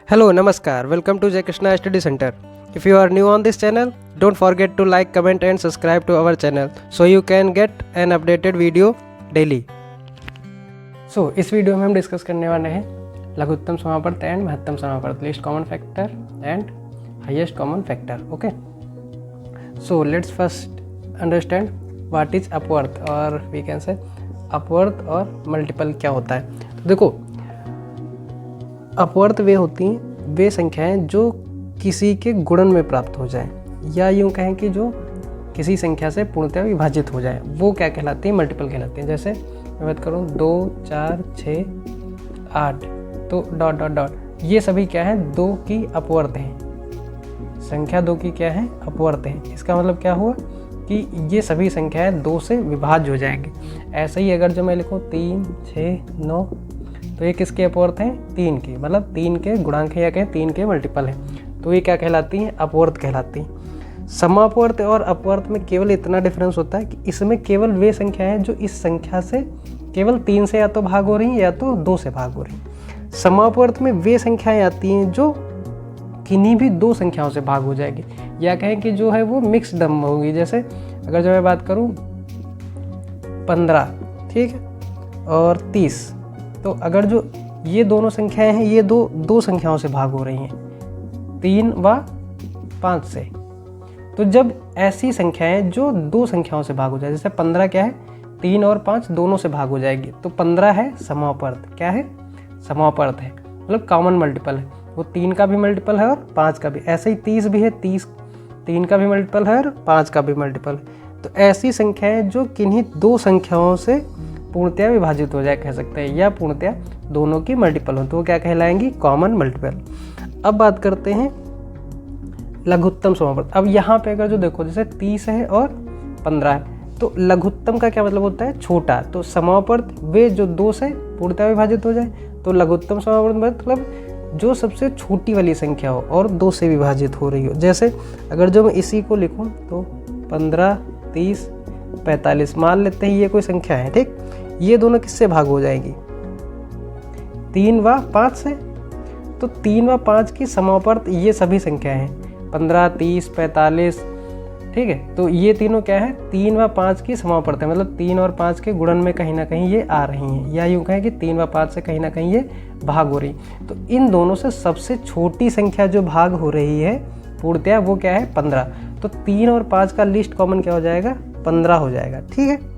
Hello, Namaskar. Welcome to Jai Krishna Study Center. If you are new on this channel, don't forget to like, comment and subscribe to our channel so you can get an updated video daily. So, इस video में हम discuss करने वाले हैं लघुत्तम समापवर्त and महत्तम समापवर्त, least common factor and highest common factor. Okay, so let's first understand what is अपवर्थ और वी कैन से अपवर्थ और मल्टीपल क्या होता है. तो देखो, अपवर्थ वे होती हैं वे संख्याएं जो किसी के गुणन में प्राप्त हो जाए, या यूँ कहें कि जो किसी संख्या से पूर्णतः विभाजित हो जाए, वो क्या कहलाती है, मल्टीपल कहलाती हैं. जैसे मैं बात करूँ 2, 4, 6, 8 तो डॉट डॉट डॉट, ये सभी क्या है, 2 की अपवर्थ हैं. संख्या 2 की क्या है, अपवर्थ हैं. इसका मतलब क्या हुआ कि ये सभी संख्याएं 2 से विभाज्य हो जाएंगी. ऐसे ही अगर जो मैं लिखूँ 3, 6, 9 तो ये किसके अपवर्थ हैं, 3 की, मतलब 3 के गुणांक है या कहें 3 के मल्टीपल हैं, तो ये क्या कहलाती हैं, अपवर्थ कहलाती हैं. समापवर्त और अपवर्त में केवल इतना डिफरेंस होता है कि इसमें केवल वे संख्याएं हैं जो इस संख्या से केवल 3 से या तो भाग हो रही हैं या तो 2 से भाग हो रही हैं. समापवर्त में वे संख्याएं आती हैं जो किन्हीं भी 2 संख्याओं से भाग हो जाएगी, या कहें कि जो है वो मिक्स डम होगी. जैसे अगर जो मैं बात करूँ 15, ठीक है, और 30, तो अगर जो ये दोनों संख्याएं हैं ये दो संख्याओं से भाग हो रही हैं, 3 व 5 से. तो जब ऐसी संख्याएं जो 2 संख्याओं से भाग हो जाए, जैसे 15 क्या है, 3 और 5 दोनों से भाग हो जाएगी, तो 15 है समापवर्त. क्या है, समापवर्त है, मतलब कॉमन मल्टीपल है. वो 3 का भी मल्टीपल है और 5 का भी. ऐसे ही 30 भी है, 30 3 का भी मल्टीपल है और 5 का भी मल्टीपल है. तो ऐसी संख्याएं जो किन्हीं 2 संख्याओं से पूर्णतया विभाजित हो जाए कह सकते हैं, या पूर्णतया दोनों की मल्टीपल हो, तो वो क्या कहलाएंगी, कॉमन मल्टीपल. अब बात करते हैं लघुत्तम समापवर्त. अब यहाँ पे अगर जो देखो जैसे 30 है और 15 है, तो लघुत्तम का क्या मतलब होता है, छोटा. तो समापवर्त वे जो 2 से पूर्णतया विभाजित हो जाए, तो लघुत्तम समापवर्त मतलब जो सबसे छोटी वाली संख्या हो और 2 से विभाजित हो रही हो. जैसे अगर जो मैं इसी को लिखूँ तो 15, 30, 45 मान लेते हैं ये कोई संख्या है, ठीक. ये दोनों किससे भाग हो जाएगी, 3 व 5 से. तो 3 व 5 की समापवर्त ये सभी संख्याएं हैं, 15, 30, 45, ठीक है. तो ये तीनों क्या है, 3 व 5 की समापवर्त है, मतलब 3 और 5 के गुणन में कहीं ना कहीं ये आ रही हैं, या यूँ कहें कि 3 व 5 से कहीं ना कहीं ये भाग हो रही. तो इन दोनों से सबसे छोटी संख्या जो भाग हो रही है पूर्णतया वो क्या है, 15. तो 3 और 5 का लिस्ट कॉमन क्या हो जाएगा, 15 हो जाएगा. ठीक है,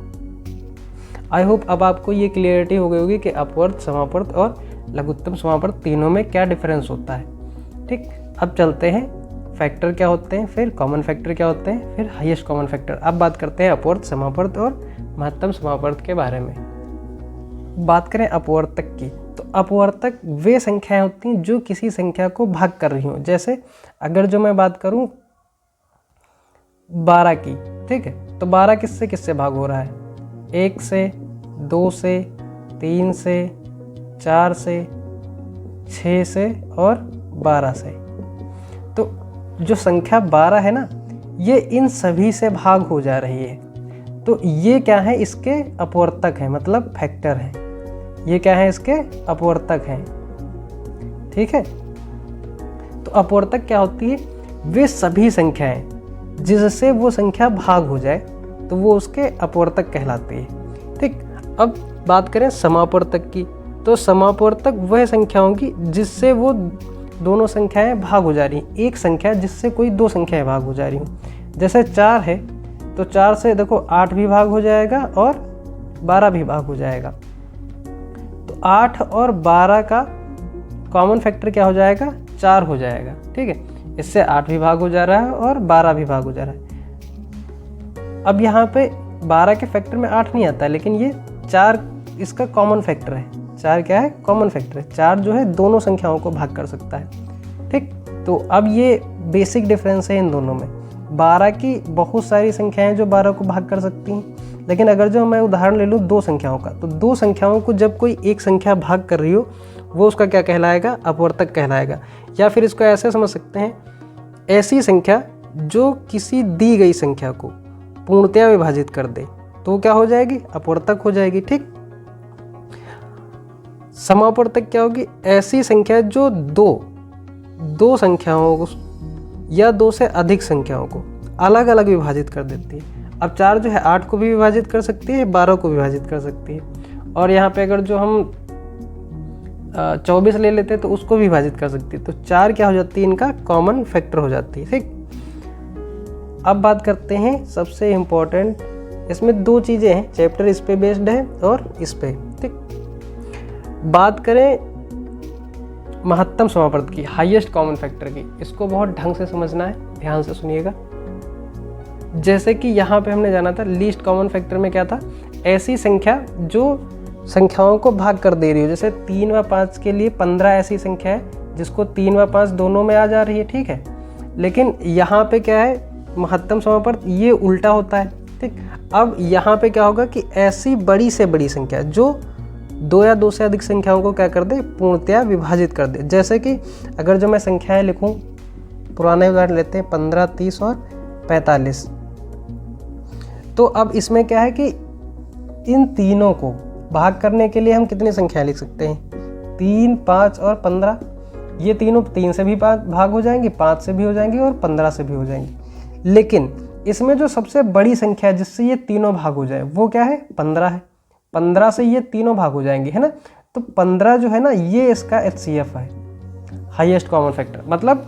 आई होप अब आपको ये क्लियरिटी हो गई होगी कि अपवर्त, समापवर्त और लघुत्तम समापवर्त तीनों में क्या डिफरेंस होता है. ठीक, अब चलते हैं फैक्टर क्या होते हैं, फिर कॉमन फैक्टर क्या होते हैं, फिर हाईएस्ट कॉमन फैक्टर. अब बात करते हैं अपवर्त, समापवर्त और महत्तम समापवर्त के बारे में. बात करें अपवर्तक की, तो अपवर्तक वे संख्याएं होती हैं जो किसी संख्या को भाग कर रही हों. जैसे अगर जो मैं बात करूं 12 की, ठीक है, तो 12 किससे किससे भाग हो रहा है, 1 से, 2 से, 3 से, 4 से, 6 से और 12 से. तो जो संख्या 12 है ना, ये इन सभी से भाग हो जा रही है. तो ये क्या है, इसके अपवर्तक हैं, मतलब फैक्टर हैं. ये क्या है, इसके अपवर्तक हैं. ठीक है, तो अपवर्तक क्या होती है, वे सभी संख्याएं जिससे वो संख्या भाग हो जाए तो वो उसके अपवर्तक कहलाती है. ठीक, अब बात करें समापवर्तक की, तो समापवर्तक वह संख्या होगी जिससे वो दोनों संख्याएं भाग हो जा रही हैं. एक संख्या जिससे कोई 2 संख्याएं भाग हो जा रही हूँ. जैसे 4 है तो 4 से देखो 8 भी भाग हो जाएगा और 12 भी भाग हो जाएगा. तो 8 और 12 का कॉमन फैक्टर क्या हो जाएगा, 4 हो जाएगा. ठीक है, इससे 8 भी भाग हो जा रहा है और 12 भी भाग हो जा रहा है. अब यहाँ पे 12 के फैक्टर में 8 नहीं आता है, लेकिन ये 4 इसका कॉमन फैक्टर है. 4 क्या है, कॉमन फैक्टर है. 4 जो है दोनों संख्याओं को भाग कर सकता है. ठीक, तो अब ये बेसिक डिफरेंस है इन दोनों में. 12 की बहुत सारी संख्याएं जो 12 को भाग कर सकती हैं, लेकिन अगर जो मैं उदाहरण ले लूँ 2 संख्याओं का, तो 2 संख्याओं को जब कोई एक संख्या भाग कर रही हो वो उसका क्या कहलाएगा, अपवर्तक कहलाएगा. या फिर इसको ऐसे समझ सकते हैं, ऐसी संख्या जो किसी दी गई संख्या को पूर्णतया विभाजित कर दे तो क्या हो जाएगी, अपवर्तक हो जाएगी. ठीक, समापवर्तक क्या होगी, ऐसी संख्या जो 2 दो संख्याओं को या दो से अधिक संख्याओं को अलग अलग विभाजित कर देती है। अब 4 जो है 8 को भी विभाजित कर सकती है, 12 को विभाजित कर सकती है, और यहाँ पे अगर जो हम 24 ले लेते हैं तो उसको भी विभाजित कर सकती है। तो 4 क्या हो जाती है, इनका कॉमन फैक्टर हो जाती है। ठीक, अब बात करते हैं सबसे इम्पोर्टेंट, इसमें 2 चीज़ें हैं, चैप्टर इस पे बेस्ड है और इस पे। ठीक, बात करें महत्तम समावर्त की, हाईएस्ट कॉमन फैक्टर की, इसको बहुत ढंग से समझना है, ध्यान से सुनिएगा। जैसे कि यहाँ पे हमने जाना था लीस्ट कॉमन फैक्टर में क्या था, ऐसी संख्या जो संख्याओं को भाग कर दे रही हो। जैसे 3 व 5 के लिए 15 ऐसी संख्या है जिसको 3 व 5 दोनों में आ जा रही है। ठीक है, लेकिन यहाँ पे क्या है, महत्तम समावर्त ये उल्टा होता है। ठीक, अब यहाँ पे क्या होगा कि ऐसी बड़ी से बड़ी संख्या जो 2 या 2 से अधिक संख्याओं को क्या कर दे, पूर्णतया विभाजित कर दे। जैसे कि अगर जो मैं संख्याएं लिखूं, पुराने उदाहरण लेते हैं 15, 30 और 45। तो अब इसमें क्या है कि इन तीनों को भाग करने के लिए हम कितनी संख्या लिख सकते हैं, 3, 5 और 15। ये तीनों 3 से भी भाग हो जाएंगी, 5 से भी हो जाएंगी और 15 से भी हो जाएंगी। लेकिन इसमें जो सबसे बड़ी संख्या जिससे ये तीनों भाग हो जाए वो क्या है, 15 है। 15 से ये तीनों भाग हो जाएंगे, है ना। तो 15 जो है ना, ये इसका HCF है, हाईएस्ट कॉमन फैक्टर। मतलब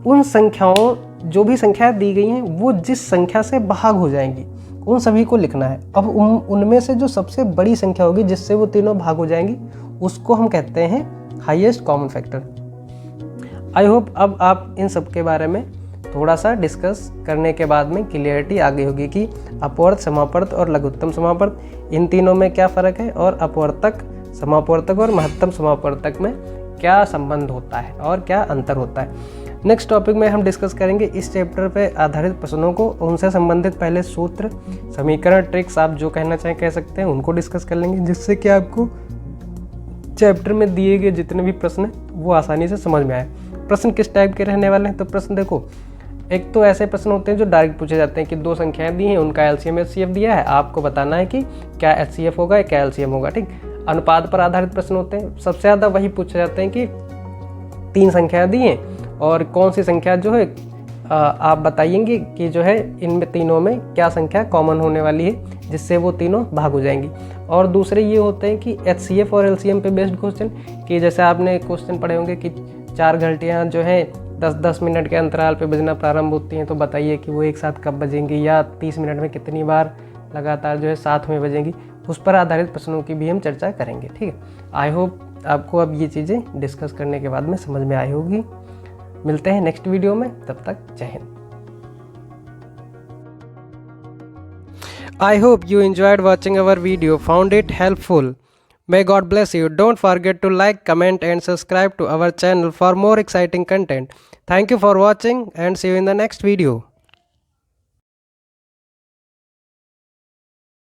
उन संख्याओं, जो भी संख्याएं दी गई हैं वो जिस संख्या से भाग हो जाएंगी उन सभी को लिखना है। अब उनमें से जो सबसे बड़ी संख्या होगी जिससे वो तीनों भाग हो जाएंगी उसको हम कहते हैं highest common factor. I hope अब आप इन सब के बारे में थोड़ा सा डिस्कस करने के बाद में क्लियरिटी आ गई होगी कि अपवर्त, समावर्त और लघुत्तम समावर्त, इन तीनों में क्या फ़र्क है और अपवर्तक, समावर्तक और महत्तम समावर्तक में क्या संबंध होता है और क्या अंतर होता है। नेक्स्ट टॉपिक में हम डिस्कस करेंगे इस चैप्टर पे आधारित प्रश्नों को, उनसे संबंधित पहले सूत्र, समीकरण, ट्रिक्स, आप जो कहना चाहें कह सकते हैं, उनको डिस्कस कर लेंगे, जिससे कि आपको चैप्टर में दिए गए जितने भी प्रश्न हैं वो आसानी से समझ में आए। प्रश्न किस टाइप के रहने वाले हैं, तो प्रश्न देखो, एक तो ऐसे प्रश्न होते हैं जो डायरेक्ट पूछे जाते हैं कि 2 संख्याएं दी हैं, उनका LCM HCF दिया है, आपको बताना है कि क्या HCF होगा या क्या LCM होगा। ठीक, अनुपात पर आधारित प्रश्न होते हैं, सबसे ज़्यादा वही पूछे जाते हैं कि 3 संख्याएं दी हैं और कौन सी संख्या जो है आप बताइएंगे कि जो है इनमें तीनों में क्या संख्या कॉमन होने वाली है जिससे वो तीनों भाग हो जाएंगी। और दूसरे ये होते हैं कि HCF और LCM पे बेस्ड क्वेश्चन, कि जैसे आपने क्वेश्चन पढ़े होंगे कि 4 घंटियाँ जो हैं 10-10 मिनट के अंतराल पे बजना प्रारंभ होती हैं, तो बताइए कि वो एक साथ कब बजेंगी, या 30 मिनट में कितनी बार लगातार जो है साथ में बजेंगी। उस पर आधारित प्रश्नों की भी हम चर्चा करेंगे। ठीक है, आई होप आपको अब ये चीज़ें डिस्कस करने के बाद में समझ में आई होगी। मिलते हैं नेक्स्ट वीडियो में, तब तक जय Hind. I hope you enjoyed watching our video, found it helpful. May God bless you. Don't forget to like, comment and subscribe to our channel for more exciting content. Thank you for watching and see you in the next video.